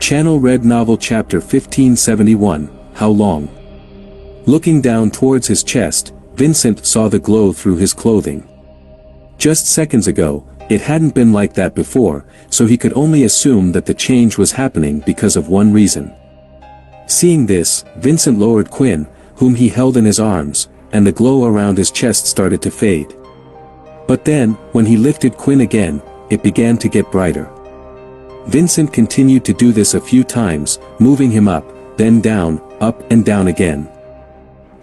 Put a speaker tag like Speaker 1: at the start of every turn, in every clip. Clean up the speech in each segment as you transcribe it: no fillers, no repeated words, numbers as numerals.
Speaker 1: Channel Red Novel Chapter 1571, How Long? Looking down towards his chest, Vincent saw the glow through his clothing. Just seconds ago, it hadn't been like that before, so he could only assume that the change was happening because of one reason. Seeing this, Vincent lowered Quinn, whom he held in his arms, and the glow around his chest started to fade. But then, when he lifted Quinn again, it began to get brighter. Vincent continued to do this a few times, moving him up, then down, up and down again.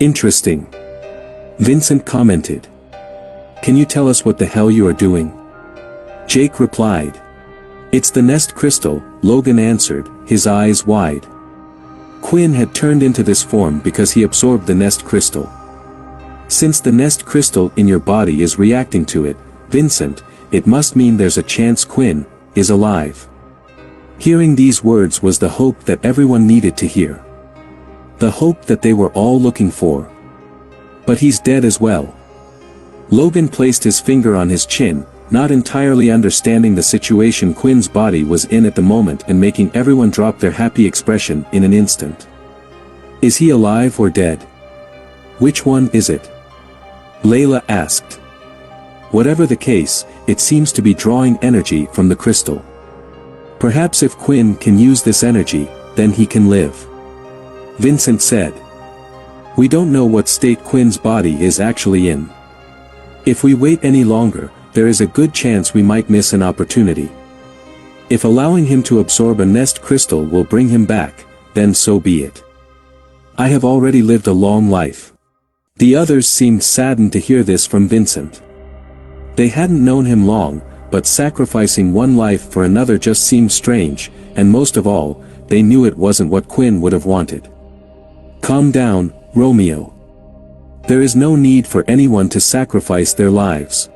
Speaker 1: Interesting. Vincent commented. Can you tell us what the hell you are doing? Jake replied. It's the nest crystal, Logan answered, his eyes wide. Quinn had turned into this form because he absorbed the nest crystal. Since the nest crystal in your body is reacting to it, Vincent, it must mean there's a chance Quinn is alive. Hearing these words was the hope that everyone needed to hear. The hope that they were all looking for. But he's dead as well. Logan placed his finger on his chin, not entirely understanding the situation Quinn's body was in at the moment and making everyone drop their happy expression in an instant. Is he alive or dead? Which one is it? Layla asked. Whatever the case, it seems to be drawing energy from the crystal. Perhaps if Quinn can use this energy, then he can live. Vincent said. We don't know what state Quinn's body is actually in. If we wait any longer, there is a good chance we might miss an opportunity. If allowing him to absorb a nest crystal will bring him back, then so be it. I have already lived a long life. The others seemed saddened to hear this from Vincent. They hadn't known him long, but sacrificing one life for another just seemed strange, and most of all, they knew it wasn't what Quinn would have wanted. Calm down, Romeo. There is no need for anyone to sacrifice their lives.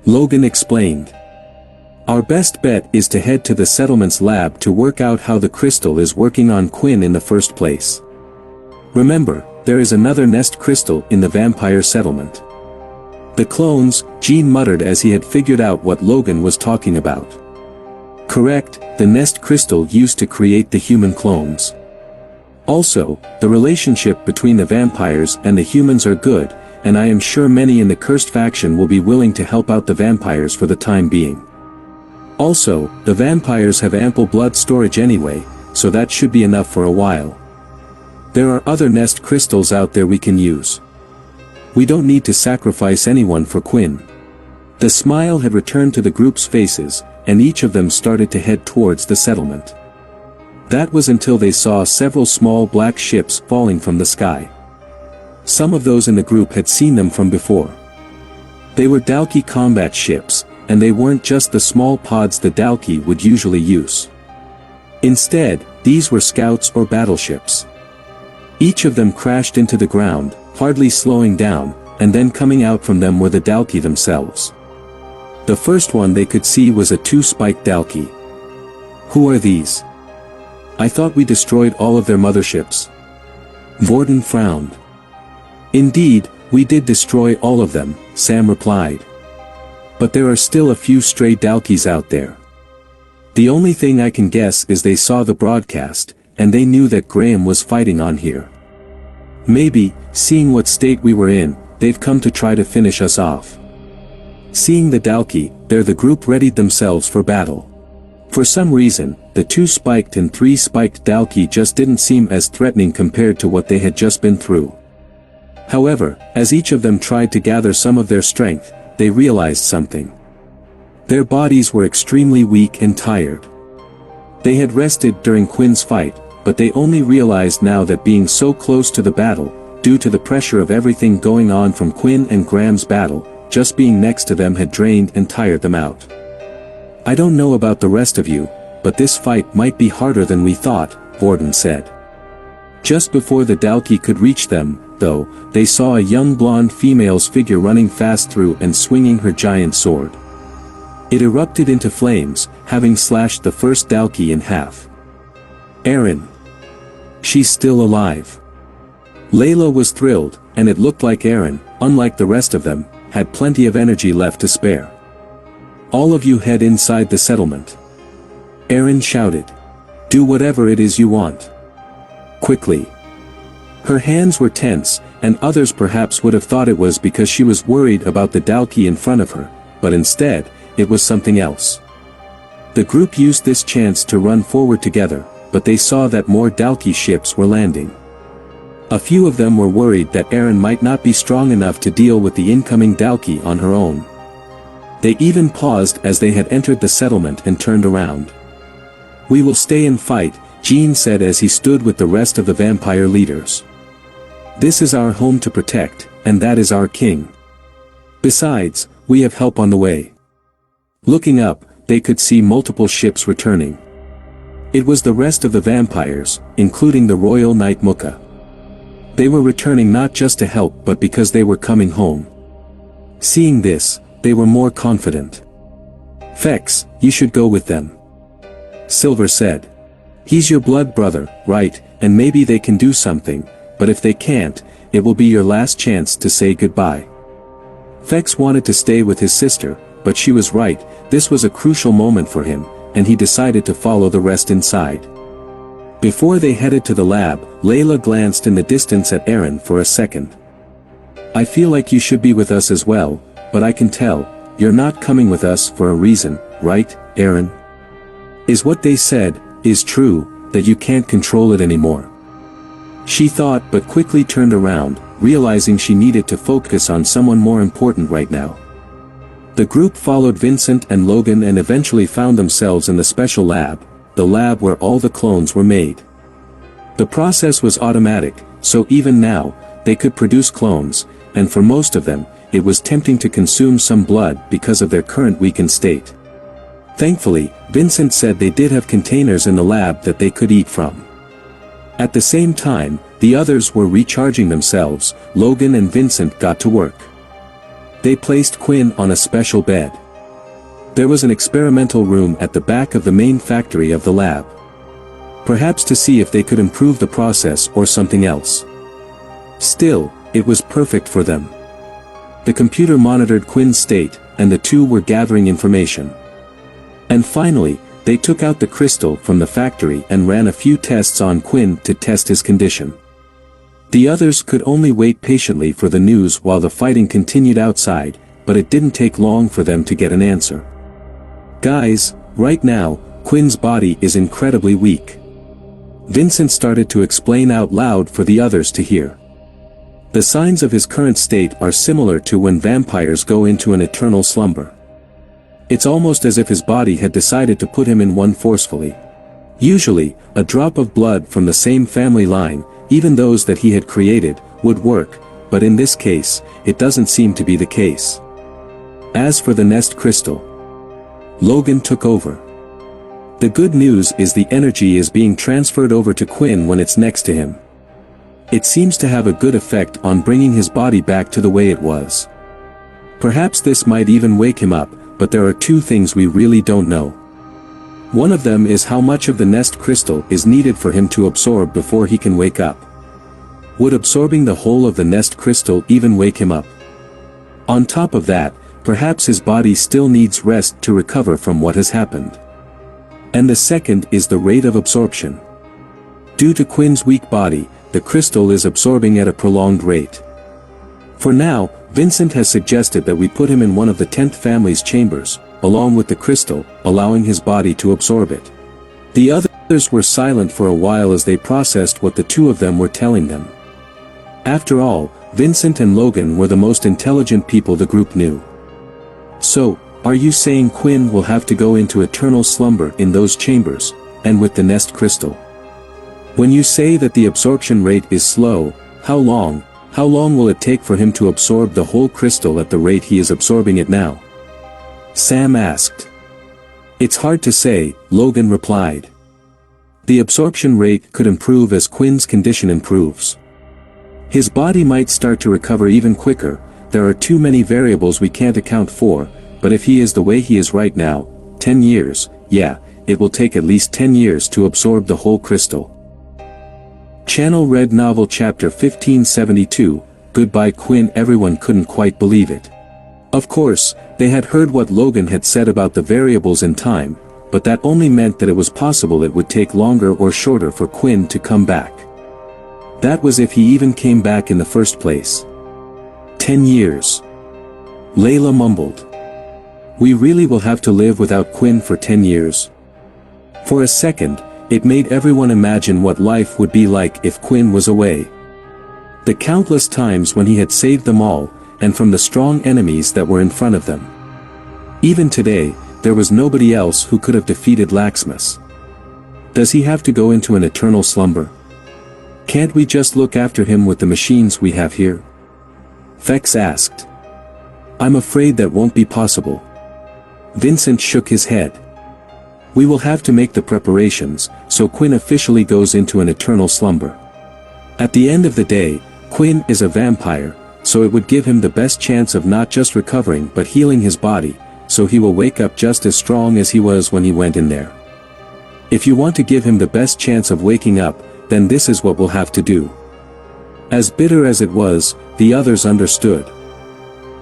Speaker 1: Logan explained. Our best bet is to head to the settlement's lab to work out how the crystal is working on Quinn in the first place. Remember, there is another nest crystal in the vampire settlement. The clones, Gene muttered as he had figured out what Logan was talking about. Correct, the nest crystal used to create the human clones. Also, the relationship between the vampires and the humans are good, and I am sure many in the cursed faction will be willing to help out the vampires for the time being. Also, the vampires have ample blood storage anyway, so that should be enough for a while. There are other nest crystals out there we can use. We don't need to sacrifice anyone for Quinn. The smile had returned to the group's faces, and each of them started to head towards the settlement. That was until they saw several small black ships falling from the sky. Some of those in the group had seen them from before. They were Dalki combat ships, and they weren't just the small pods the Dalki would usually use. Instead, these were scouts or battleships. Each of them crashed into the ground, hardly slowing down, and then coming out from them were the Dalki themselves. The first one they could see was a two-spiked Dalki. Who are these? I thought we destroyed all of their motherships. Vorden frowned. Indeed, we did destroy all of them, Sam replied. But there are still a few stray Dalkis out there. The only thing I can guess is they saw the broadcast, and they knew that Graham was fighting on here. Maybe, seeing what state we were in, they've come to try to finish us off. Seeing the Dalki, the group readied themselves for battle. For some reason, the two-spiked and three-spiked Dalki just didn't seem as threatening compared to what they had just been through. However, as each of them tried to gather some of their strength, they realized something. Their bodies were extremely weak and tired. They had rested during Quinn's fight, but they only realized now that being so close to the battle, due to the pressure of everything going on from Quinn and Graham's battle, just being next to them had drained and tired them out. I don't know about the rest of you, but this fight might be harder than we thought, Vorden said. Just before the Dalki could reach them, though, they saw a young blonde female's figure running fast through and swinging her giant sword. It erupted into flames, having slashed the first Dalki in half. Erin. She's still alive. Layla was thrilled, and it looked like Erin, unlike the rest of them, had plenty of energy left to spare. All of you head inside the settlement. Erin shouted. Do whatever it is you want. Quickly. Her hands were tense, and others perhaps would have thought it was because she was worried about the Dalki in front of her, but instead, it was something else. The group used this chance to run forward together, but they saw that more Dalki ships were landing. A few of them were worried that Erin might not be strong enough to deal with the incoming Dalki on her own. They even paused as they had entered the settlement and turned around. "We will stay and fight," Jean said as he stood with the rest of the vampire leaders. "This is our home to protect, and that is our king. Besides, we have help on the way." Looking up, they could see multiple ships returning. It was the rest of the vampires, including the Royal Knight Mukka. They were returning not just to help but because they were coming home. Seeing this, they were more confident. "Fex, you should go with them," Silver said. "He's your blood brother, right, and maybe they can do something, but if they can't, it will be your last chance to say goodbye." Fex wanted to stay with his sister, but she was right, this was a crucial moment for him, and he decided to follow the rest inside. Before they headed to the lab, Layla glanced in the distance at Erin for a second. "I feel like you should be with us as well, but I can tell, you're not coming with us for a reason, right, Erin? Is what they said, is true, that you can't control it anymore?" She thought but quickly turned around, realizing she needed to focus on someone more important right now. The group followed Vincent and Logan and eventually found themselves in the special lab, the lab where all the clones were made. The process was automatic, so even now, they could produce clones, and for most of them, it was tempting to consume some blood because of their current weakened state. Thankfully, Vincent said they did have containers in the lab that they could eat from. At the same time, the others were recharging themselves. Logan and Vincent got to work. They placed Quinn on a special bed. There was an experimental room at the back of the main factory of the lab. Perhaps to see if they could improve the process or something else. Still, it was perfect for them. The computer monitored Quinn's state, and the two were gathering information. And finally, they took out the crystal from the factory and ran a few tests on Quinn to test his condition. The others could only wait patiently for the news while the fighting continued outside, but it didn't take long for them to get an answer. "Guys, right now, Quinn's body is incredibly weak." Vincent started to explain out loud for the others to hear. "The signs of his current state are similar to when vampires go into an eternal slumber. It's almost as if his body had decided to put him in one forcefully. Usually, a drop of blood from the same family line, even those that he had created, would work, but in this case, it doesn't seem to be the case." As for the nest crystal, Logan took over. "The good news is the energy is being transferred over to Quinn when it's next to him. It seems to have a good effect on bringing his body back to the way it was. Perhaps this might even wake him up, but there are two things we really don't know. One of them is how much of the nest crystal is needed for him to absorb before he can wake up. Would absorbing the whole of the nest crystal even wake him up? On top of that, perhaps his body still needs rest to recover from what has happened. And the second is the rate of absorption. Due to Quinn's weak body, the crystal is absorbing at a prolonged rate. For now, Vincent has suggested that we put him in one of the 10th family's chambers, along with the crystal, allowing his body to absorb it." The others were silent for a while as they processed what the two of them were telling them. After all, Vincent and Logan were the most intelligent people the group knew. "So, are you saying Quinn will have to go into eternal slumber in those chambers, and with the nest crystal? When you say that the absorption rate is slow, how long will it take for him to absorb the whole crystal at the rate he is absorbing it now?" Sam asked. "It's hard to say," Logan replied. "The absorption rate could improve as Quinn's condition improves. His body might start to recover even quicker. There are too many variables we can't account for, but if he is the way he is right now, 10 years, yeah, it will take at least 10 years to absorb the whole crystal." Channel Red Novel Chapter 1572, Goodbye Quinn. Everyone couldn't quite believe it. Of course, they had heard what Logan had said about the variables in time, but that only meant that it was possible it would take longer or shorter for Quinn to come back. That was if he even came back in the first place. 10 years. Layla mumbled. We really will have to live without Quinn for 10 years. For a second, it made everyone imagine what life would be like if Quinn was away. The countless times when he had saved them all, and from the strong enemies that were in front of them. Even today, there was nobody else who could have defeated Laxmus. Does he have to go into an eternal slumber? Can't we just look after him with the machines we have here? Vex asked. I'm afraid that won't be possible. Vincent shook his head. We will have to make the preparations, so Quinn officially goes into an eternal slumber. At the end of the day, Quinn is a vampire, so it would give him the best chance of not just recovering but healing his body, so he will wake up just as strong as he was when he went in there. If you want to give him the best chance of waking up, then this is what we'll have to do. As bitter as it was, the others understood.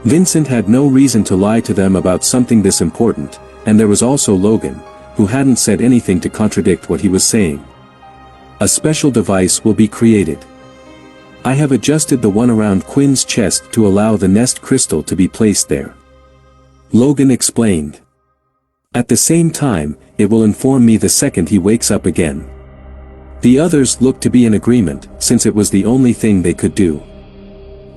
Speaker 1: Vincent had no reason to lie to them about something this important, and there was also Logan, who hadn't said anything to contradict what he was saying. A special device will be created. I have adjusted the one around Quinn's chest to allow the nest crystal to be placed there. Logan explained. At the same time, it will inform me the second he wakes up again. The others looked to be in agreement, since it was the only thing they could do.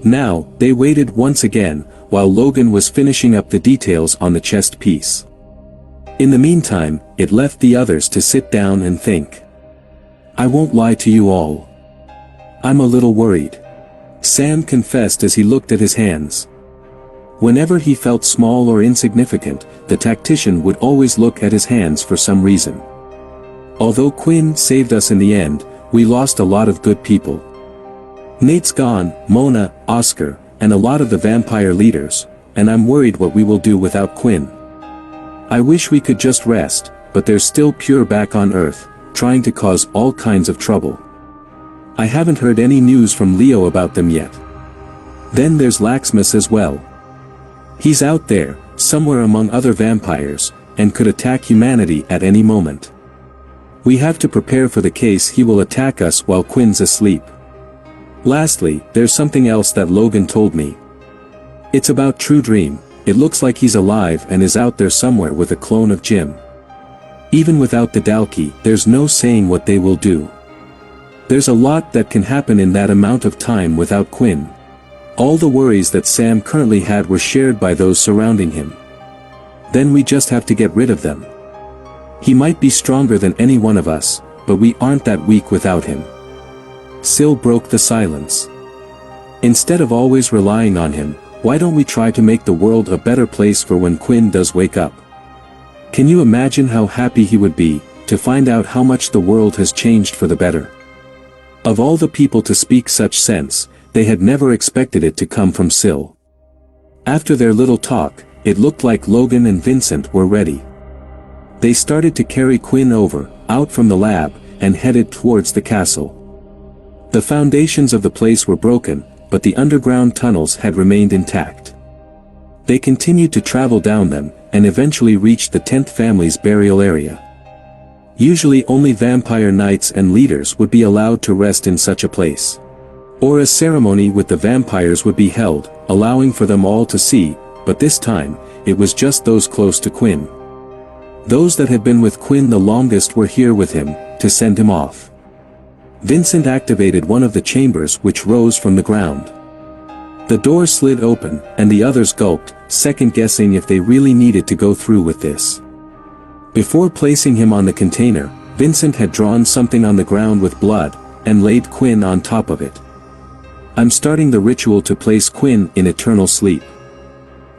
Speaker 1: Now, they waited once again, while Logan was finishing up the details on the chest piece. In the meantime, it left the others to sit down and think. I won't lie to you all. I'm a little worried. Sam confessed as he looked at his hands. Whenever he felt small or insignificant, the tactician would always look at his hands for some reason. Although Quinn saved us in the end, we lost a lot of good people. Nate's gone, Mona, Oscar, and a lot of the vampire leaders, and I'm worried what we will do without Quinn. I wish we could just rest, but there's still Pure back on Earth, trying to cause all kinds of trouble. I haven't heard any news from Leo about them yet. Then there's Laxmus as well. He's out there, somewhere among other vampires, and could attack humanity at any moment. We have to prepare for the case he will attack us while Quinn's asleep. Lastly, there's something else that Logan told me. It's about True Dream. It looks like he's alive and is out there somewhere with a clone of Jim. Even without the Dalki, there's no saying what they will do. There's a lot that can happen in that amount of time without Quinn. All the worries that Sam currently had were shared by those surrounding him. Then we just have to get rid of them. He might be stronger than any one of us, but we aren't that weak without him. Syl broke the silence. Instead of always relying on him, why don't we try to make the world a better place for when Quinn does wake up? Can you imagine how happy he would be, to find out how much the world has changed for the better? Of all the people to speak such sense, they had never expected it to come from Syl. After their little talk, it looked like Logan and Vincent were ready. They started to carry Quinn over, out from the lab, and headed towards the castle. The foundations of the place were broken, but the underground tunnels had remained intact. They continued to travel down them, and eventually reached the 10th family's burial area. Usually only vampire knights and leaders would be allowed to rest in such a place. Or a ceremony with the vampires would be held, allowing for them all to see, but this time, it was just those close to Quinn. Those that had been with Quinn the longest were here with him, to send him off. Vincent activated one of the chambers which rose from the ground. The door slid open, and the others gulped, second-guessing if they really needed to go through with this. Before placing him on the container, Vincent had drawn something on the ground with blood, and laid Quinn on top of it. I'm starting the ritual to place Quinn in eternal sleep.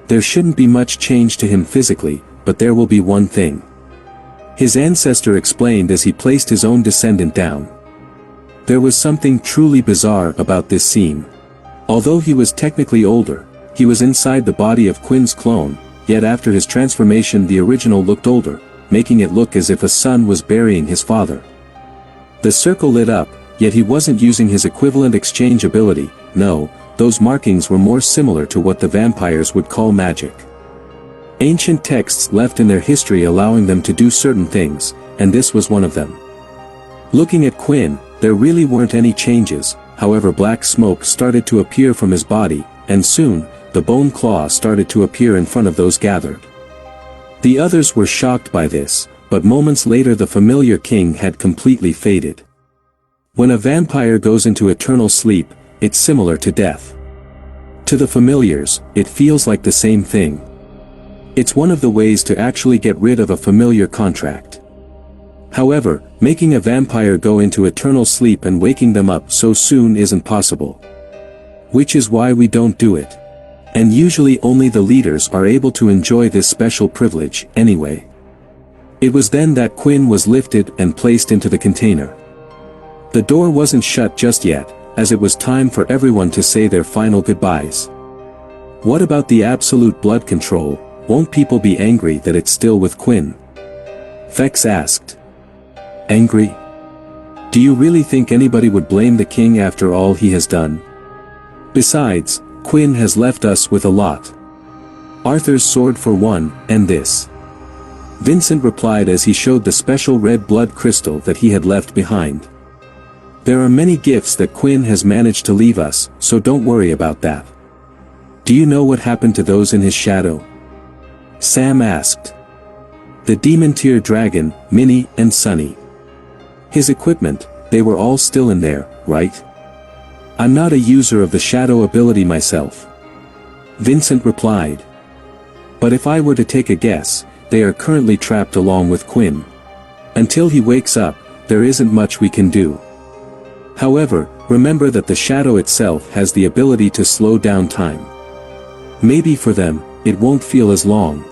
Speaker 1: There shouldn't be much change to him physically, but there will be one thing. His ancestor explained as he placed his own descendant down. There was something truly bizarre about this scene. Although he was technically older, he was inside the body of Quinn's clone, yet after his transformation the original looked older, making it look as if a son was burying his father. The circle lit up, yet he wasn't using his equivalent exchange ability. No, those markings were more similar to what the vampires would call magic. Ancient texts left in their history allowing them to do certain things, and this was one of them. Looking at Quinn, there really weren't any changes, however black smoke started to appear from his body, and soon, the bone claw started to appear in front of those gathered. The others were shocked by this, but moments later the familiar king had completely faded. When a vampire goes into eternal sleep, it's similar to death. To the familiars, it feels like the same thing. It's one of the ways to actually get rid of a familiar contract. However, making a vampire go into eternal sleep and waking them up so soon isn't possible. Which is why we don't do it. And usually only the leaders are able to enjoy this special privilege, anyway. It was then that Quinn was lifted and placed into the container. The door wasn't shut just yet, as it was time for everyone to say their final goodbyes. What about the absolute blood control? Won't people be angry that it's still with Quinn? Vex asked. Angry? Do you really think anybody would blame the king after all he has done? Besides, Quinn has left us with a lot. Arthur's sword for one, and this. Vincent replied as he showed the special red blood crystal that he had left behind. There are many gifts that Quinn has managed to leave us, so don't worry about that. Do you know what happened to those in his shadow? Sam asked. The demon tier dragon, Minnie, and Sunny. His equipment, they were all still in there, right? I'm not a user of the shadow ability myself. Vincent replied. But if I were to take a guess, they are currently trapped along with Quinn. Until he wakes up, there isn't much we can do. However, remember that the shadow itself has the ability to slow down time. Maybe for them, it won't feel as long.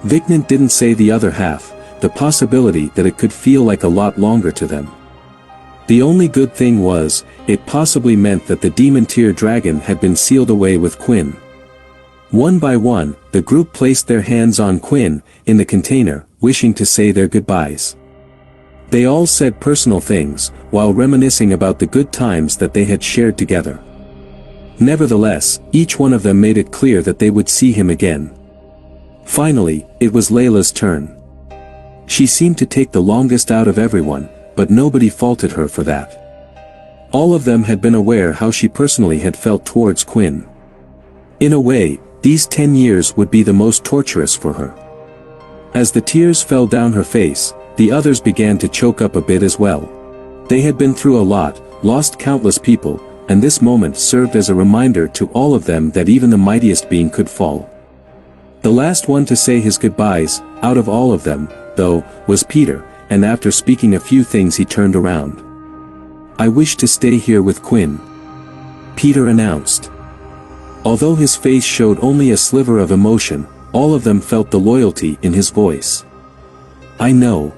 Speaker 1: Vignan didn't say the other half, the possibility that it could feel like a lot longer to them. The only good thing was, it possibly meant that the demon tier dragon had been sealed away with Quinn. One by one, the group placed their hands on Quinn, in the container, wishing to say their goodbyes. They all said personal things, while reminiscing about the good times that they had shared together. Nevertheless, each one of them made it clear that they would see him again. Finally, it was Layla's turn. She seemed to take the longest out of everyone, but nobody faulted her for that. All of them had been aware how she personally had felt towards Quinn. In a way, these 10 years would be the most torturous for her. As the tears fell down her face, the others began to choke up a bit as well. They had been through a lot, lost countless people, and this moment served as a reminder to all of them that even the mightiest being could fall. The last one to say his goodbyes, out of all of them, though, was Peter, and after speaking a few things he turned around. I wish to stay here with Quinn, Peter announced. Although his face showed only a sliver of emotion, all of them felt the loyalty in his voice. I know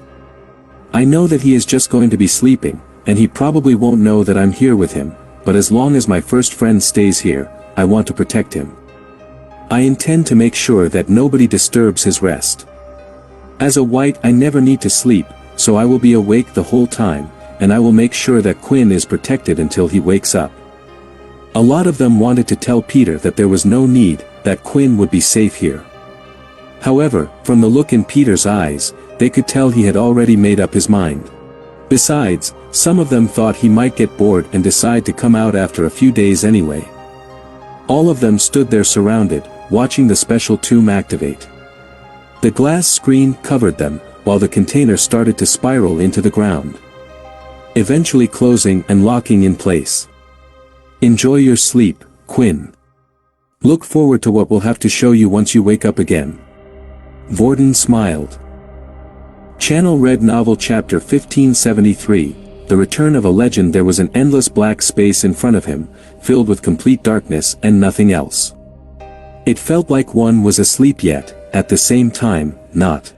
Speaker 1: that he is just going to be sleeping, and he probably won't know that I'm here with him, but as long as my first friend stays here, I want to protect him. I intend to make sure that nobody disturbs his rest. As a white I never need to sleep, so I will be awake the whole time, and I will make sure that Quinn is protected until he wakes up. A lot of them wanted to tell Peter that there was no need, that Quinn would be safe here. However, from the look in Peter's eyes, they could tell he had already made up his mind. Besides, some of them thought he might get bored and decide to come out after a few days anyway. All of them stood there surrounded, watching the special tomb activate. The glass screen covered them, while the container started to spiral into the ground, eventually closing and locking in place. Enjoy your sleep, Quinn. Look forward to what we'll have to show you once you wake up again. Vorden smiled. Channel Red Novel Chapter 1573, The Return of a Legend. There was an endless black space in front of him, filled with complete darkness and nothing else. It felt like one was asleep yet, at the same time, not.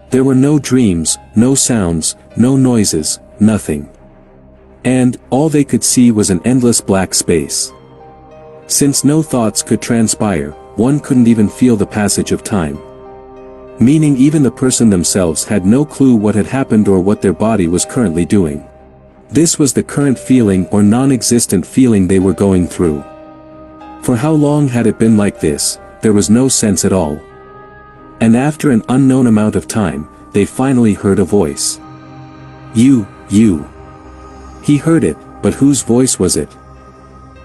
Speaker 1: There were no dreams, no sounds, no noises, nothing. And, all they could see was an endless black space. Since no thoughts could transpire, one couldn't even feel the passage of time. Meaning even the person themselves had no clue what had happened or what their body was currently doing. This was the current feeling or non-existent feeling they were going through. For how long had it been like this? There was no sense at all. And after an unknown amount of time, they finally heard a voice. You. He heard it, but whose voice was it?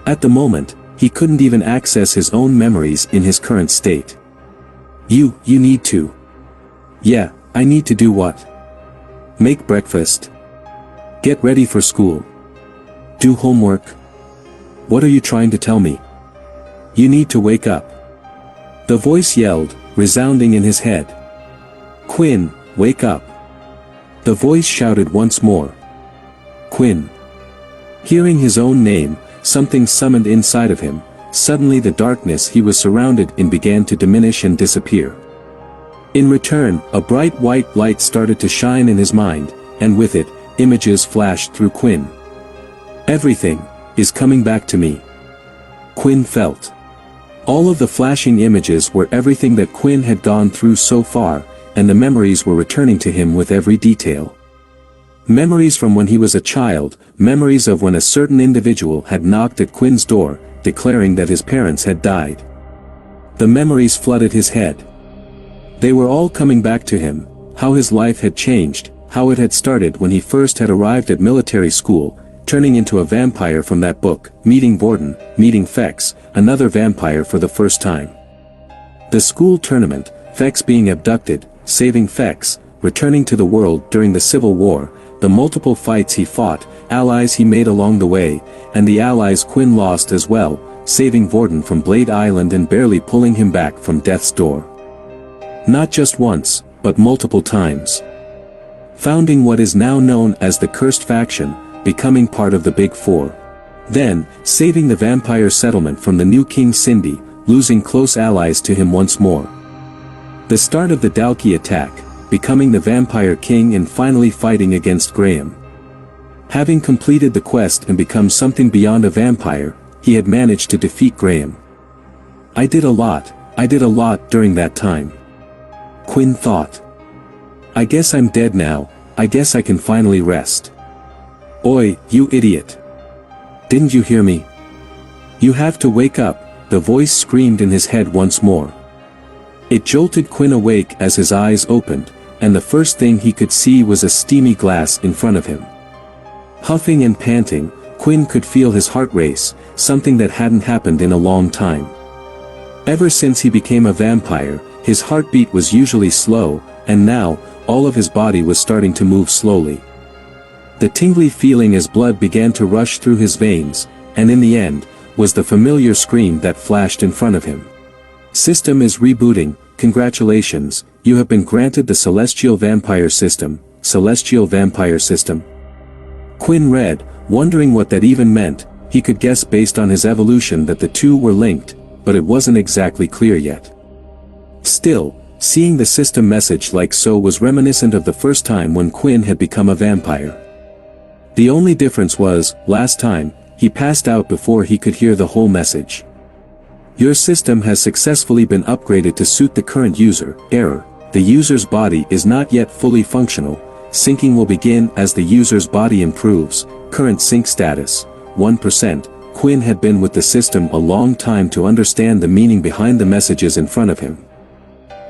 Speaker 1: At the moment, he couldn't even access his own memories in his current state. You need to. Yeah, I need to do what? Make breakfast. Get ready for school. Do homework. What are you trying to tell me? You need to wake up. The voice yelled, resounding in his head. Quinn, wake up. The voice shouted once more. Quinn. Hearing his own name, something summoned inside of him. Suddenly the darkness he was surrounded in began to diminish and disappear. In return, a bright white light started to shine in his mind, and with it, images flashed through Quinn. Everything is coming back to me. Quinn felt. All of the flashing images were everything that Quinn had gone through so far, and the memories were returning to him with every detail. Memories from when he was a child, memories of when a certain individual had knocked at Quinn's door, declaring that his parents had died. The memories flooded his head. They were all coming back to him, how his life had changed, how it had started when he first had arrived at military school, turning into a vampire from that book, meeting Vorden, meeting Fex, another vampire for the first time. The school tournament, Fex being abducted, saving Fex, returning to the world during the Civil War, the multiple fights he fought, allies he made along the way, and the allies Quinn lost as well, saving Vorden from Blade Island and barely pulling him back from death's door. Not just once, but multiple times. Founding what is now known as the Cursed Faction, becoming part of the Big Four. Then, saving the vampire settlement from the new King Cindy, losing close allies to him once more. The start of the Dalkey attack, becoming the Vampire King and finally fighting against Graham. Having completed the quest and become something beyond a vampire, he had managed to defeat Graham. I did a lot during that time. Quinn thought. I guess I'm dead now, I guess I can finally rest. Oi, you idiot. Didn't you hear me? You have to wake up, the voice screamed in his head once more. It jolted Quinn awake as his eyes opened, and the first thing he could see was a steamy glass in front of him. Huffing and panting, Quinn could feel his heart race, something that hadn't happened in a long time. Ever since he became a vampire, his heartbeat was usually slow, and now, all of his body was starting to move slowly. The tingly feeling as blood began to rush through his veins, and in the end, was the familiar scream that flashed in front of him. System is rebooting, congratulations, you have been granted the Celestial Vampire System, Celestial Vampire System. Quinn read, wondering what that even meant. He could guess based on his evolution that the two were linked, but it wasn't exactly clear yet. Still, seeing the system message like so was reminiscent of the first time when Quinn had become a vampire. The only difference was, last time, he passed out before he could hear the whole message. Your system has successfully been upgraded to suit the current user. Error. The user's body is not yet fully functional. Syncing will begin as the user's body improves. Current sync status, 1%. Quinn had been with the system a long time to understand the meaning behind the messages in front of him.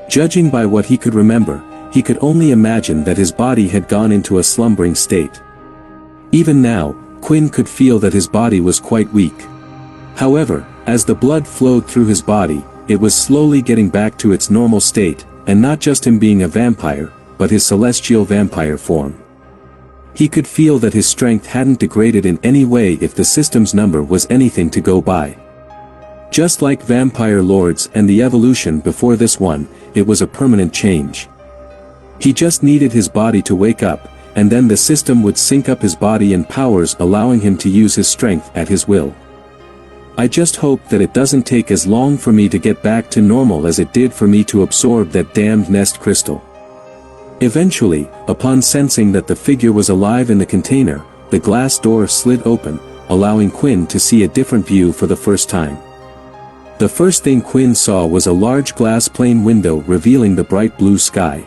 Speaker 1: Judging by what he could remember, he could only imagine that his body had gone into a slumbering state. Even now, Quinn could feel that his body was quite weak. However, as the blood flowed through his body, it was slowly getting back to its normal state, and not just him being a vampire, but his celestial vampire form. He could feel that his strength hadn't degraded in any way if the system's number was anything to go by. Just like vampire lords and the evolution before this one, it was a permanent change. He just needed his body to wake up, and then the system would sync up his body and powers, allowing him to use his strength at his will. I just hope that it doesn't take as long for me to get back to normal as it did for me to absorb that damned nest crystal. Eventually, upon sensing that the figure was alive in the container, the glass door slid open, allowing Quinn to see a different view for the first time. The first thing Quinn saw was a large glass plane window revealing the bright blue sky.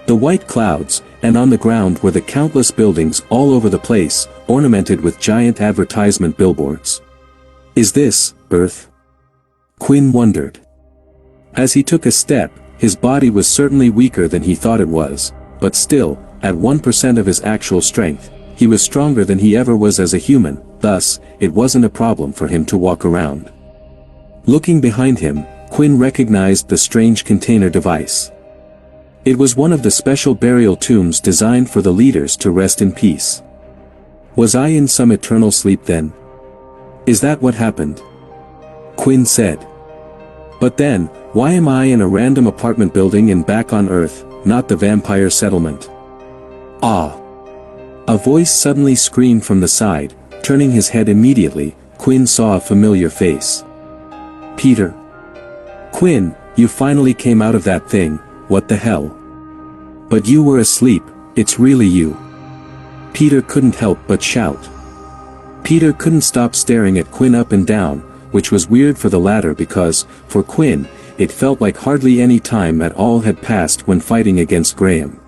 Speaker 1: The white clouds, and on the ground were the countless buildings all over the place, ornamented with giant advertisement billboards. Is this Earth? Quinn wondered. As he took a step, His body was certainly weaker than he thought it was, but still, at 1% of his actual strength, he was stronger than he ever was as a human, thus, it wasn't a problem for him to walk around. Looking behind him, Quinn recognized the strange container device. It was one of the special burial tombs designed for the leaders to rest in peace. Was I in some eternal sleep then? Is that what happened? Quinn said. But then, why am I in a random apartment building and back on Earth, not the vampire settlement? Ah! A voice suddenly screamed from the side. Turning his head immediately, Quinn saw a familiar face. Peter. Quinn, you finally came out of that thing, what the hell? But you were asleep, it's really you. Peter couldn't help but shout. Peter couldn't stop staring at Quinn up and down, which was weird for the latter because, for Quinn, it felt like hardly any time at all had passed when fighting against Graham.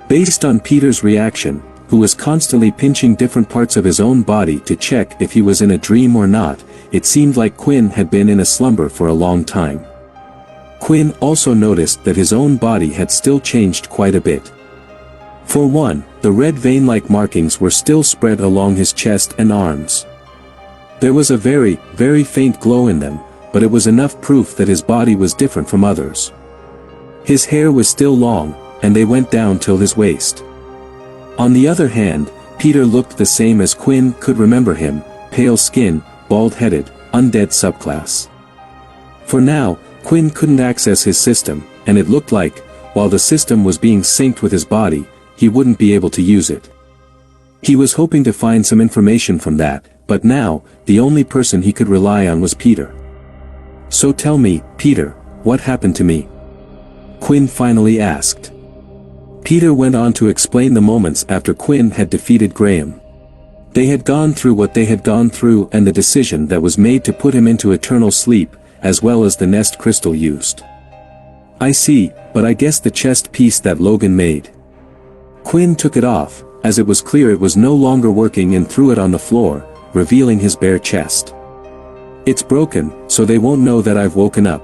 Speaker 1: Based on Peter's reaction, who was constantly pinching different parts of his own body to check if he was in a dream or not, it seemed like Quinn had been in a slumber for a long time. Quinn also noticed that his own body had still changed quite a bit. For one, the red vein-like markings were still spread along his chest and arms. There was a very, very faint glow in them, but it was enough proof that his body was different from others. His hair was still long, and they went down till his waist. On the other hand, Peter looked the same as Quinn could remember him, pale skin, bald-headed, undead subclass. For now, Quinn couldn't access his system, and it looked like, while the system was being synced with his body, he wouldn't be able to use it. He was hoping to find some information from that, but now, the only person he could rely on was Peter. So tell me, Peter, what happened to me? Quinn finally asked. Peter went on to explain the moments after Quinn had defeated Graham. They had gone through what they had gone through and the decision that was made to put him into eternal sleep, as well as the nest crystal used. I see, but I guess the chest piece that Logan made. Quinn took it off, as it was clear it was no longer working and threw it on the floor, revealing his bare chest. It's broken, so they won't know that I've woken up.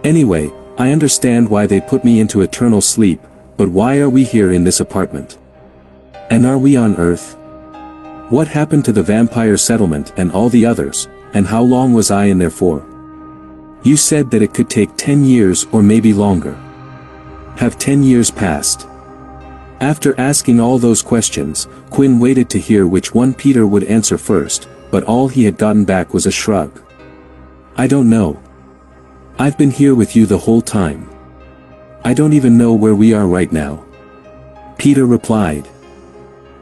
Speaker 1: Anyway, I understand why they put me into eternal sleep, but why are we here in this apartment? And are we on Earth? What happened to the vampire settlement and all the others, and how long was I in there for? You said that it could take 10 years or maybe longer. Have 10 years passed? After asking all those questions, Quinn waited to hear which one Peter would answer first, but all he had gotten back was a shrug. I don't know. I've been here with you the whole time. I don't even know where we are right now. Peter replied.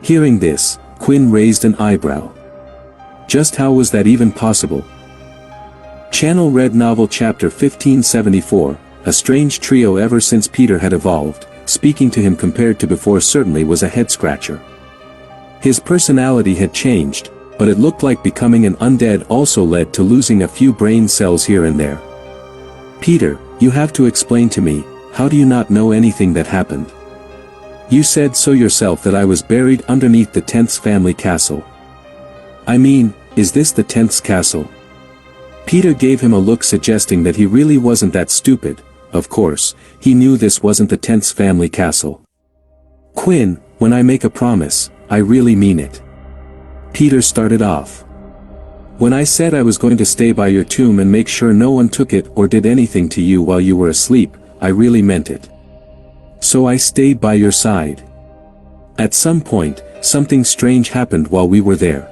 Speaker 1: Hearing this, Quinn raised an eyebrow. Just how was that even possible? Channel Red Novel Chapter 1574, a strange trio ever since Peter had evolved, speaking to him compared to before certainly was a head-scratcher. His personality had changed, but it looked like becoming an undead also led to losing a few brain cells here and there. Peter, you have to explain to me, how do you not know anything that happened? You said so yourself that I was buried underneath the 10th family castle. I mean, is this the 10th castle? Peter gave him a look suggesting that he really wasn't that stupid. Of course, he knew this wasn't the 10th family castle. Quinn, when I make a promise, I really mean it. Peter started off. When I said I was going to stay by your tomb and make sure no one took it or did anything to you while you were asleep, I really meant it. So I stayed by your side. At some point, something strange happened while we were there.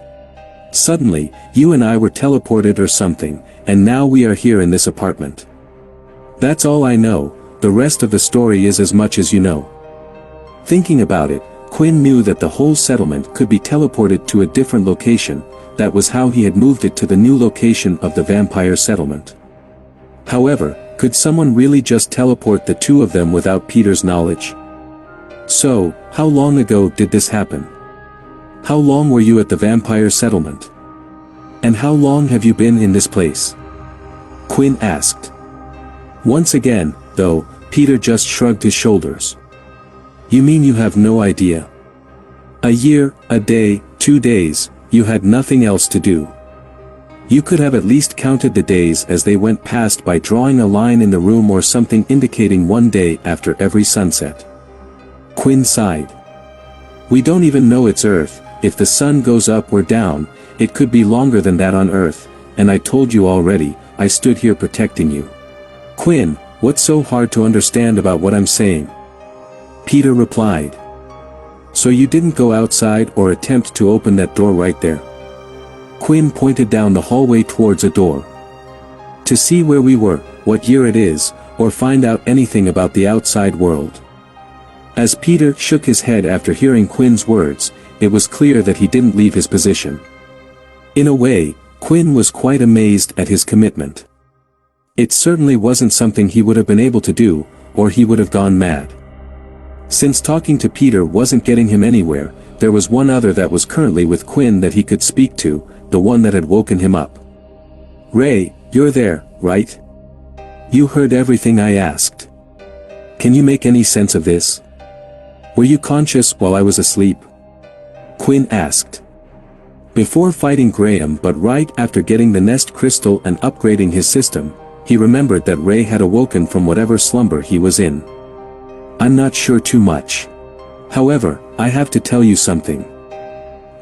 Speaker 1: Suddenly, you and I were teleported or something, and now we are here in this apartment. That's all I know, the rest of the story is as much as you know. Thinking about it, Quinn knew that the whole settlement could be teleported to a different location. That was how he had moved it to the new location of the vampire settlement. However, could someone really just teleport the two of them without Peter's knowledge? So, how long ago did this happen? How long were you at the vampire settlement? And how long have you been in this place? Quinn asked. Once again, though, Peter just shrugged his shoulders. You mean you have no idea? A year, a day, 2 days, you had nothing else to do. You could have at least counted the days as they went past by drawing a line in the room or something indicating one day after every sunset. Quinn sighed. We don't even know it's Earth. If the sun goes up or down, it could be longer than that on Earth, and I told you already, I stood here protecting you. Quinn, what's so hard to understand about what I'm saying? Peter replied. So you didn't go outside or attempt to open that door right there? Quinn pointed down the hallway towards a door. To see where we were, what year it is, or find out anything about the outside world. As Peter shook his head after hearing Quinn's words, it was clear that he didn't leave his position. In a way, Quinn was quite amazed at his commitment. It certainly wasn't something he would have been able to do, or he would have gone mad. Since talking to Peter wasn't getting him anywhere, there was one other that was currently with Quinn that he could speak to, the one that had woken him up. Ray, you're there, right? You heard everything I asked. Can you make any sense of this? Were you conscious while I was asleep? Quinn asked. Before fighting Graham but right after getting the nest crystal and upgrading his system, he remembered that Ray had awoken from whatever slumber he was in. I'm not sure too much. However, I have to tell you something.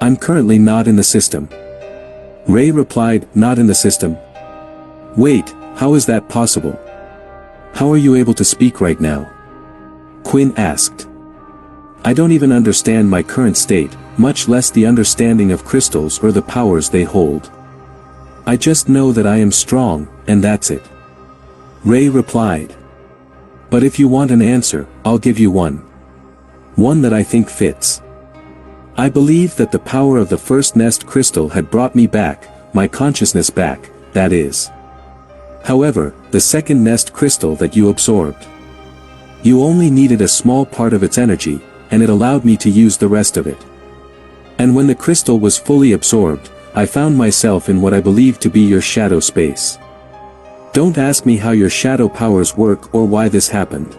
Speaker 1: I'm currently not in the system. Ray replied, not in the system? Wait, how is that possible? How are you able to speak right now? Quinn asked. I don't even understand my current state, much less the understanding of crystals or the powers they hold. I just know that I am strong, and that's it. Ray replied. But if you want an answer, I'll give you one. One that I think fits. I believe that the power of the first nest crystal had brought me back, my consciousness back, that is. However, the second nest crystal that you absorbed. You only needed a small part of its energy, and it allowed me to use the rest of it. And when the crystal was fully absorbed, I found myself in what I believe to be your shadow space. Don't ask me how your shadow powers work or why this happened.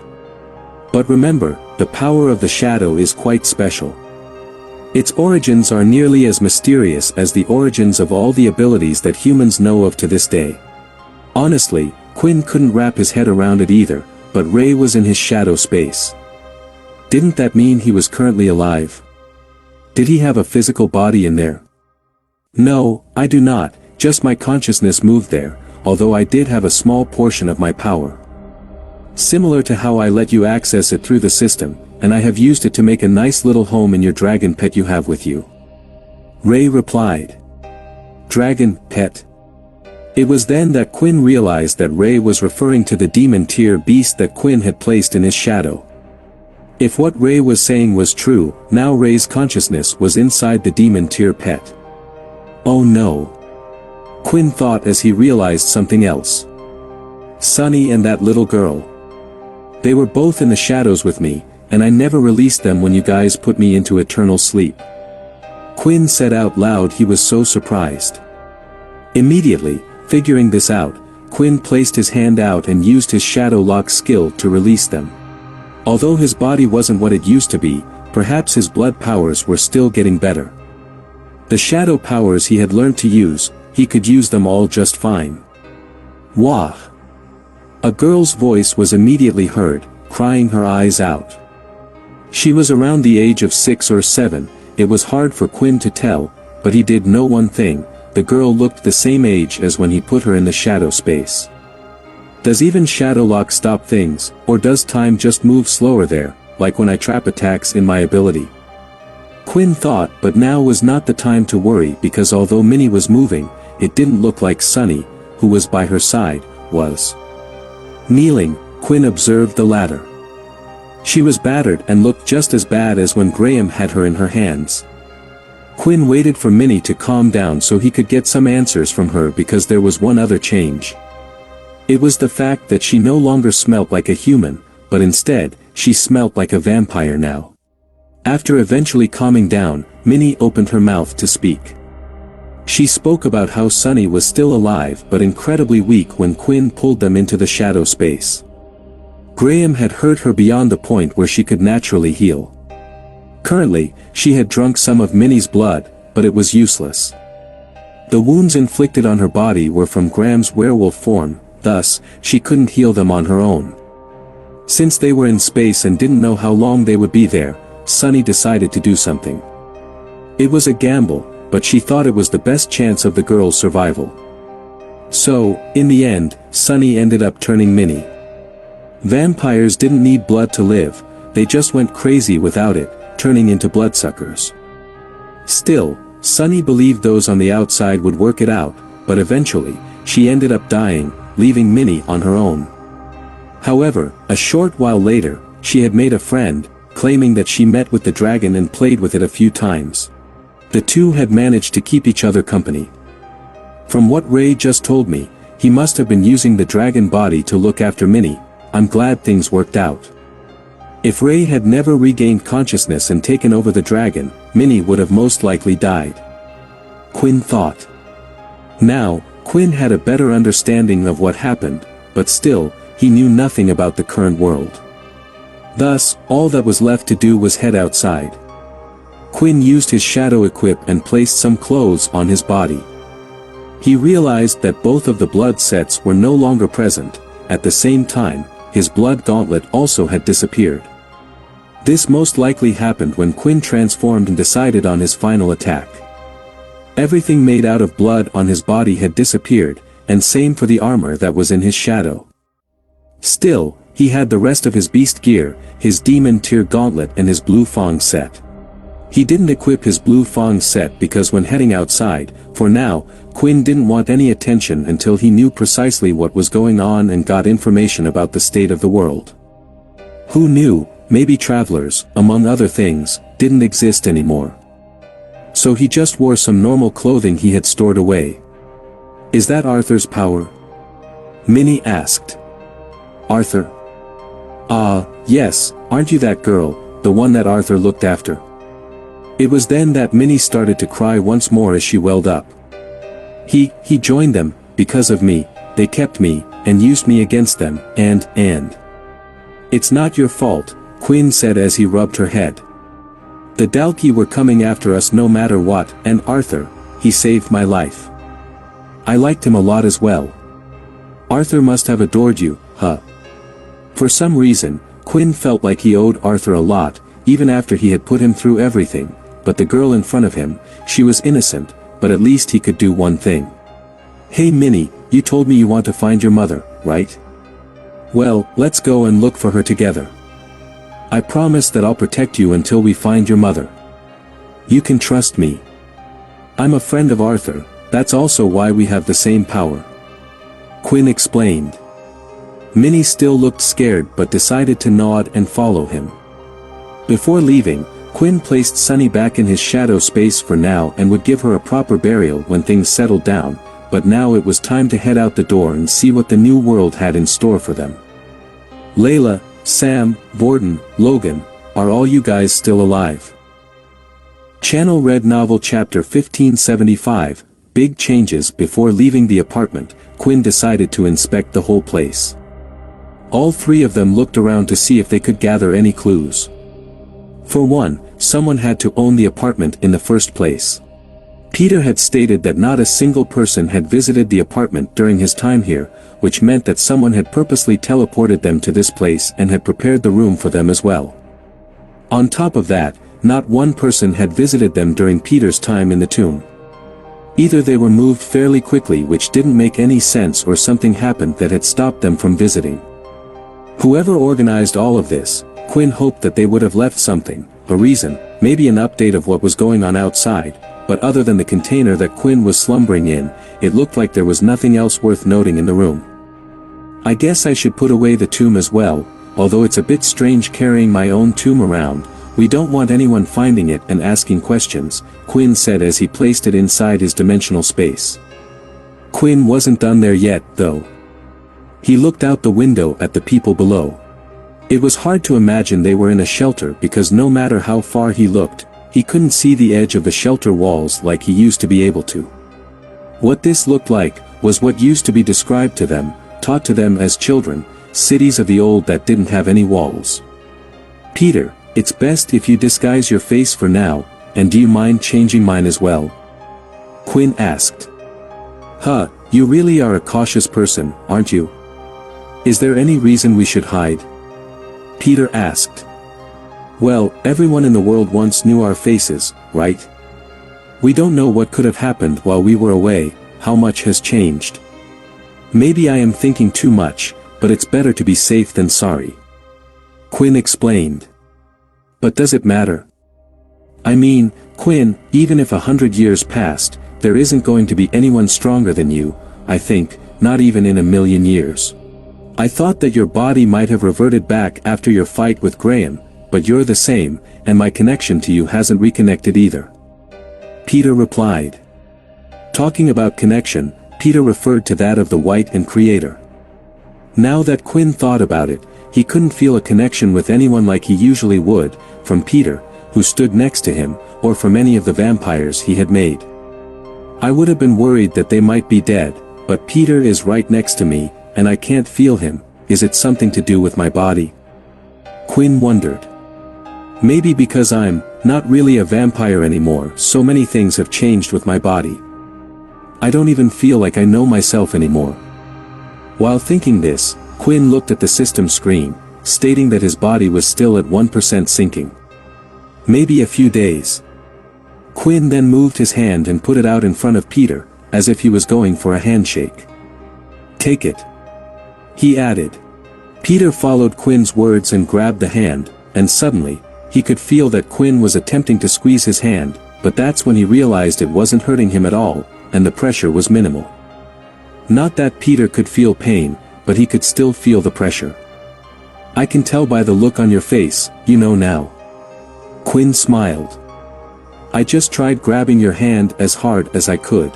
Speaker 1: But remember, the power of the shadow is quite special. Its origins are nearly as mysterious as the origins of all the abilities that humans know of to this day. Honestly, Quinn couldn't wrap his head around it either, but Ray was in his shadow space. Didn't that mean he was currently alive? Did he have a physical body in there? No, I do not, just my consciousness moved there, although I did have a small portion of my power. Similar to how I let you access it through the system, and I have used it to make a nice little home in your dragon pet you have with you. Ray replied. Dragon pet. It was then that Quinn realized that Ray was referring to the demon tier beast that Quinn had placed in his shadow. If what Ray was saying was true, now Ray's consciousness was inside the demon tier pet. Oh no. Quinn thought as he realized something else. Sunny and that little girl. They were both in the shadows with me, and I never released them when you guys put me into eternal sleep. Quinn said out loud he was so surprised. Immediately, figuring this out, Quinn placed his hand out and used his shadow lock skill to release them. Although his body wasn't what it used to be, perhaps his blood powers were still getting better. The shadow powers he had learned to use, he could use them all just fine. Wah! A girl's voice was immediately heard, crying her eyes out. She was around the age of 6 or 7, it was hard for Quinn to tell, but he did know one thing, the girl looked the same age as when he put her in the shadow space. Does even shadow lock stop things, or does time just move slower there, like when I trap attacks in my ability? Quinn thought, but now was not the time to worry because although Minnie was moving, it didn't look like Sunny, who was by her side, was. Kneeling, Quinn observed the latter. She was battered and looked just as bad as when Graham had her in her hands. Quinn waited for Minnie to calm down so he could get some answers from her because there was one other change. It was the fact that she no longer smelt like a human, but instead, she smelt like a vampire now. After eventually calming down, Minnie opened her mouth to speak. She spoke about how Sunny was still alive but incredibly weak when Quinn pulled them into the shadow space. Graham had hurt her beyond the point where she could naturally heal. Currently, she had drunk some of Minnie's blood, but it was useless. The wounds inflicted on her body were from Graham's werewolf form, thus, she couldn't heal them on her own. Since they were in space and didn't know how long they would be there, Sunny decided to do something. It was a gamble, but she thought it was the best chance of the girl's survival. So, in the end, Sunny ended up turning Minnie. Vampires didn't need blood to live, they just went crazy without it, turning into bloodsuckers. Still, Sunny believed those on the outside would work it out, but eventually, she ended up dying, leaving Minnie on her own. However, a short while later, she had made a friend, claiming that she met with the dragon and played with it a few times. The two had managed to keep each other company. From what Ray just told me, he must have been using the dragon body to look after Minnie. I'm glad things worked out. If Ray had never regained consciousness and taken over the dragon, Minnie would have most likely died. Quinn thought. Now, Quinn had a better understanding of what happened, but still, he knew nothing about the current world. Thus, all that was left to do was head outside. Quinn used his shadow equip and placed some clothes on his body. He realized that both of the blood sets were no longer present. At the same time, his blood gauntlet also had disappeared. This most likely happened when Quinn transformed and decided on his final attack. Everything made out of blood on his body had disappeared, and same for the armor that was in his shadow. Still, he had the rest of his beast gear, his demon tier gauntlet and his blue fang set. He didn't equip his blue fang set because when heading outside, for now, Quinn didn't want any attention until he knew precisely what was going on and got information about the state of the world. Who knew, maybe travelers, among other things, didn't exist anymore. So he just wore some normal clothing he had stored away. Is that Arthur's power? Minnie asked. Arthur? Yes, aren't you that girl, the one that Arthur looked after? It was then that Minnie started to cry once more as she welled up. He joined them, because of me, they kept me, and used me against them, and. It's not your fault, Quinn said as he rubbed her head. The Dalki were coming after us no matter what, and Arthur, he saved my life. I liked him a lot as well. Arthur must have adored you, huh? For some reason, Quinn felt like he owed Arthur a lot, even after he had put him through everything, but the girl in front of him, she was innocent, but at least he could do one thing. Hey Minnie, you told me you want to find your mother, right? Well, let's go and look for her together. I promise that I'll protect you until we find your mother. You can trust me. I'm a friend of Arthur, that's also why we have the same power. Quinn explained. Minnie still looked scared but decided to nod and follow him. Before leaving, Quinn placed Sunny back in his shadow space for now and would give her a proper burial when things settled down, but now it was time to head out the door and see what the new world had in store for them. Layla, Sam, Borden, Logan, are all you guys still alive? Channel Red Novel Chapter 1575, Big Changes. Before leaving the apartment, Quinn decided to inspect the whole place. All three of them looked around to see if they could gather any clues. For one, someone had to own the apartment in the first place. Peter had stated that not a single person had visited the apartment during his time here, which meant that someone had purposely teleported them to this place and had prepared the room for them as well. On top of that, not one person had visited them during Peter's time in the tomb. Either they were moved fairly quickly, which didn't make any sense, or something happened that had stopped them from visiting. Whoever organized all of this, Quinn hoped that they would have left something, a reason, maybe an update of what was going on outside, but other than the container that Quinn was slumbering in, it looked like there was nothing else worth noting in the room. I guess I should put away the tomb as well, although it's a bit strange carrying my own tomb around. We don't want anyone finding it and asking questions, Quinn said as he placed it inside his dimensional space. Quinn wasn't done there yet, though. He looked out the window at the people below. It was hard to imagine they were in a shelter because no matter how far he looked, he couldn't see the edge of the shelter walls like he used to be able to. What this looked like was what used to be described to them, taught to them as children, cities of the old that didn't have any walls. Peter, it's best if you disguise your face for now, and do you mind changing mine as well? Quinn asked. Huh, you really are a cautious person, aren't you? Is there any reason we should hide? Peter asked. Well, everyone in the world once knew our faces, right? We don't know what could have happened while we were away, how much has changed. Maybe I am thinking too much, but it's better to be safe than sorry. Quinn explained. But does it matter? I mean, Quinn, even if 100 years passed, there isn't going to be anyone stronger than you, I think, not even in 1,000,000 years. I thought that your body might have reverted back after your fight with Graham, but you're the same, and my connection to you hasn't reconnected either. Peter replied. Talking about connection, Peter referred to that of the White and Creator. Now that Quinn thought about it, he couldn't feel a connection with anyone like he usually would, from Peter, who stood next to him, or from any of the vampires he had made. I would have been worried that they might be dead, but Peter is right next to me, and I can't feel him. Is it something to do with my body? Quinn wondered. Maybe because I'm not really a vampire anymore, so many things have changed with my body. I don't even feel like I know myself anymore. While thinking this, Quinn looked at the system screen, stating that his body was still at 1% sinking. Maybe a few days. Quinn then moved his hand and put it out in front of Peter, as if he was going for a handshake. Take it. He added. Peter followed Quinn's words and grabbed the hand, and suddenly, he could feel that Quinn was attempting to squeeze his hand, but that's when he realized it wasn't hurting him at all, and the pressure was minimal. Not that Peter could feel pain, but he could still feel the pressure. I can tell by the look on your face, you know now. Quinn smiled. I just tried grabbing your hand as hard as I could.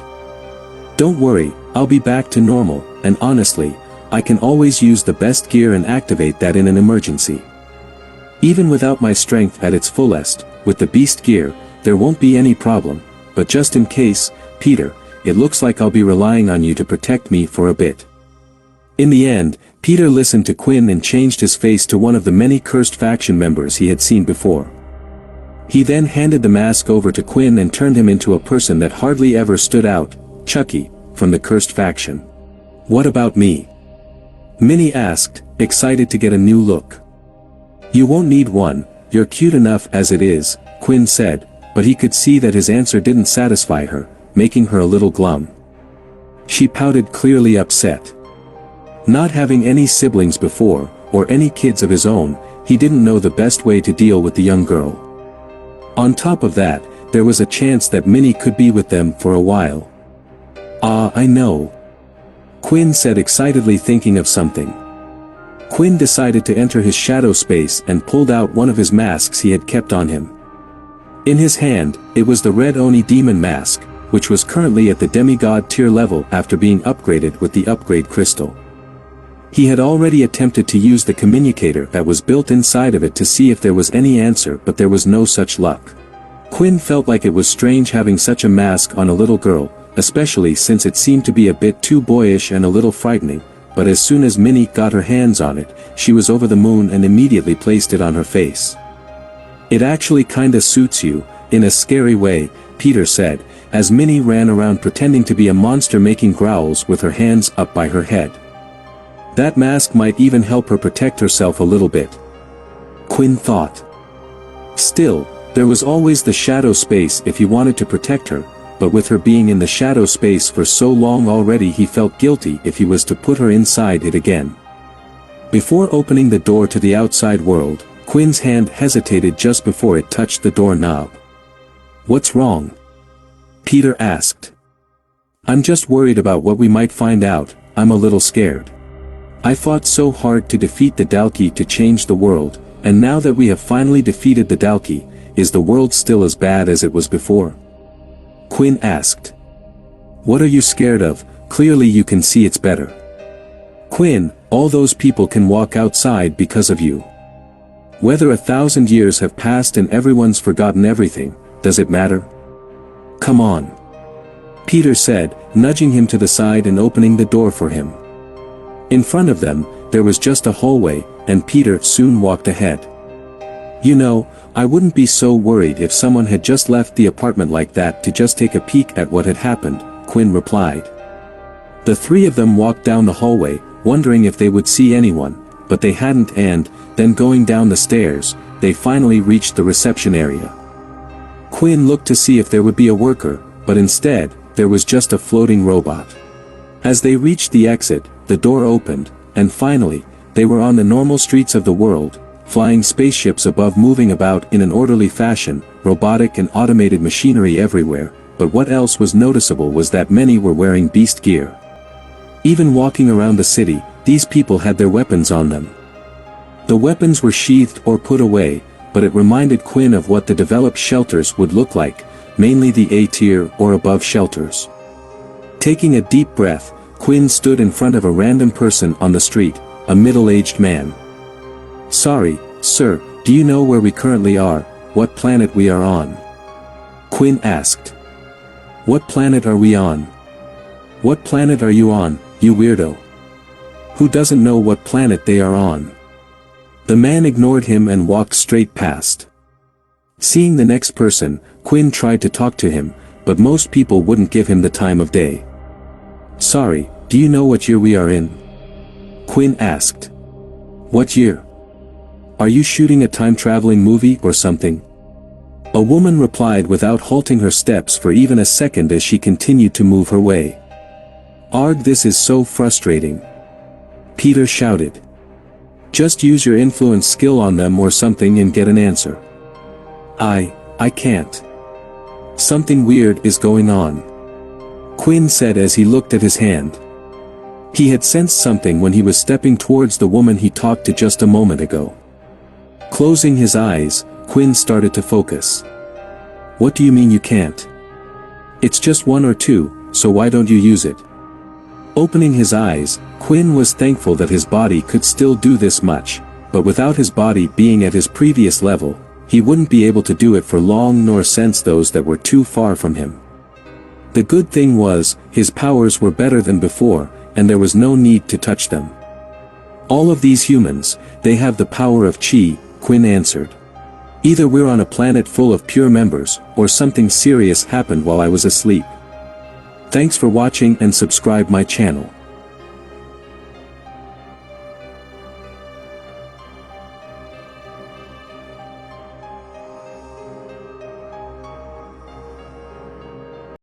Speaker 1: Don't worry, I'll be back to normal, and honestly, I can always use the best gear and activate that in an emergency. Even without my strength at its fullest, with the beast gear, there won't be any problem, but just in case, Peter, it looks like I'll be relying on you to protect me for a bit. In the end, Peter listened to Quinn and changed his face to one of the many cursed faction members he had seen before. He then handed the mask over to Quinn and turned him into a person that hardly ever stood out, Chucky, from the cursed faction. What about me? Minnie asked, excited to get a new look. You won't need one, you're cute enough as it is, Quinn said, but he could see that his answer didn't satisfy her, making her a little glum. She pouted, clearly upset. Not having any siblings before, or any kids of his own, he didn't know the best way to deal with the young girl. On top of that, there was a chance that Minnie could be with them for a while. Ah, I know. Quinn said, excitedly thinking of something. Quinn decided to enter his shadow space and pulled out one of his masks he had kept on him. In his hand, it was the Red Oni Demon Mask, which was currently at the demigod tier level after being upgraded with the upgrade crystal. He had already attempted to use the communicator that was built inside of it to see if there was any answer, but there was no such luck. Quinn felt like it was strange having such a mask on a little girl, especially since it seemed to be a bit too boyish and a little frightening, but as soon as Minnie got her hands on it, she was over the moon and immediately placed it on her face. It actually kinda suits you, in a scary way, Peter said, as Minnie ran around pretending to be a monster making growls with her hands up by her head. That mask might even help her protect herself a little bit. Quinn thought. Still, there was always the shadow space if he wanted to protect her, but with her being in the shadow space for so long already, he felt guilty if he was to put her inside it again. Before opening the door to the outside world, Quinn's hand hesitated just before it touched the doorknob. What's wrong? Peter asked. I'm just worried about what we might find out. I'm a little scared. I fought so hard to defeat the Dalki to change the world, and now that we have finally defeated the Dalki, is the world still as bad as it was before? Quinn asked. What are you scared of? Clearly you can see it's better. Quinn, all those people can walk outside because of you. Whether 1,000 years have passed and everyone's forgotten everything, does it matter? Come on. Peter said, nudging him to the side and opening the door for him. In front of them, there was just a hallway, and Peter soon walked ahead. You know, I wouldn't be so worried if someone had just left the apartment like that to just take a peek at what had happened, Quinn replied. The three of them walked down the hallway, wondering if they would see anyone, but they hadn't, and, then going down the stairs, they finally reached the reception area. Quinn looked to see if there would be a worker, but instead, there was just a floating robot. As they reached the exit, the door opened, and finally, they were on the normal streets of the world, flying spaceships above, moving about in an orderly fashion, robotic and automated machinery everywhere, but what else was noticeable was that many were wearing beast gear. Even walking around the city, these people had their weapons on them. The weapons were sheathed or put away, but it reminded Quinn of what the developed shelters would look like, mainly the A-tier or above shelters. Taking a deep breath, Quinn stood in front of a random person on the street, a middle-aged man. "Sorry, sir, do you know where we currently are, what planet we are on?" Quinn asked. "What planet are we on?" "What planet are you on, you weirdo? Who doesn't know what planet they are on?" The man ignored him and walked straight past. Seeing the next person, Quinn tried to talk to him, but most people wouldn't give him the time of day. "Sorry, do you know what year we are in?" Quinn asked. "What year? Are you shooting a time-traveling movie or something?" A woman replied without halting her steps for even a second as she continued to move her way. "Arg, this is so frustrating," Peter shouted. "Just use your influence skill on them or something and get an answer." I can't. Something weird is going on," Quinn said as he looked at his hand. He had sensed something when he was stepping towards the woman he talked to just a moment ago. Closing his eyes, Quinn started to focus. "What do you mean you can't? It's just one or two, so why don't you use it?" Opening his eyes, Quinn was thankful that his body could still do this much, but without his body being at his previous level, he wouldn't be able to do it for long nor sense those that were too far from him. The good thing was, his powers were better than before, and there was no need to touch them. "All of these humans, they have the power of Chi," Quinn answered. "Either we're on a planet full of pure members, or something serious happened while I was asleep." Thanks for watching and subscribe my channel.